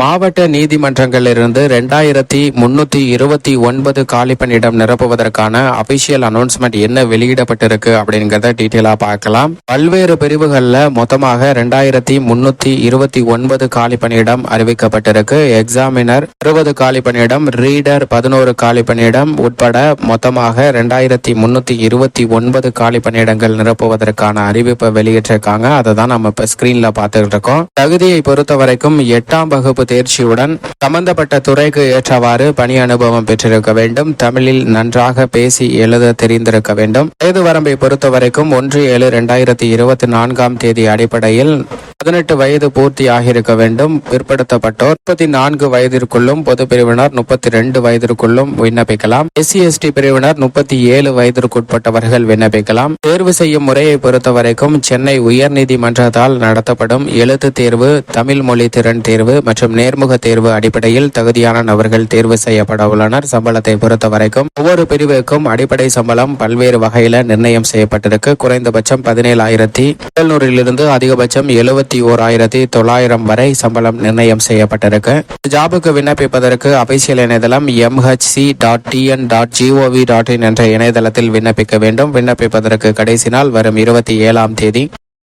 மாவட்ட நீதிமன்றங்களிலிருந்து 2329 காலி பணியிடம் நிரப்புவதற்கான அபிஷியல் அனௌன்ஸ்மெண்ட் என்ன வெளியிடப்பட்டிருக்கு அப்படிங்கறத டீட்டெயிலா பார்க்கலாம். பல்வேறு பிரிவுகள்ல மொத்தமாக 2329 காலி பணியிடம் அறிவிக்கப்பட்டிருக்கு. எக்ஸாமினர் 60 காலி பணியிடம், ரீடர் 11 காலி பணியிடம் உட்பட மொத்தமாக 2329 காலி பணியிடங்கள் நிரப்புவதற்கான அறிவிப்பை வெளியிட்டிருக்காங்க. அதை தான் நம்ம இப்ப ஸ்கிரீன்ல பார்த்துட்டு இருக்கோம். தகுதியை பொறுத்த வரைக்கும் 8ஆம் வகுப்பு தேர்ச்சியுடன் சம்பந்தப்பட்ட துறைக்கு ஏற்றவாறு பணி அனுபவம் பெற்றிருக்க வேண்டும். தமிழில் நன்றாக பேசி எழுத தெரிந்திருக்க வேண்டும். வயது வரம்பை பொறுத்த வரைக்கும் 1/7/2024 அடிப்படையில் 18 வயது பூர்த்தி ஆகியிருக்க வேண்டும். பிற்படுத்தப்பட்டோர் 34 வயதிற்குள்ளும், பொது பிரிவினர் 32 வயதிற்குள்ளும் விண்ணப்பிக்கலாம். SC/ST பிரிவினர் 37 வயதிற்குட்பட்டவர்கள் விண்ணப்பிக்கலாம். தேர்வு செய்யும் முறையை பொறுத்த வரைக்கும் சென்னை உயர்நீதிமன்றத்தால் நடத்தப்படும் எழுத்து தேர்வு, தமிழ் மொழி திறன் தேர்வு மற்றும் நேர்முக தேர்வு அடிப்படையில் தகுதியான நபர்கள் தேர்வு செய்யப்பட உள்ளனர். சம்பளத்தை பொறுத்த வரைக்கும் ஒவ்வொரு பிரிவுக்கும் அடிப்படை சம்பளம் பல்வேறு வகையில நிர்ணயம் செய்யப்பட்டிருக்கு. குறைந்தபட்சம் 17,700 அதிகபட்சம் 71,900 வரை சம்பளம் நிர்ணயம் செய்யப்பட்டிருக்கு. ஜாபுக்கு விண்ணப்பிப்பதற்கு அபிஷியல் இணையதளம் mhc.tn.gov.in என்ற இணையதளத்தில் விண்ணப்பிக்க வேண்டும். விண்ணப்பிப்பதற்கு கடைசி நாள் வரும் 27ஆம் தேதி.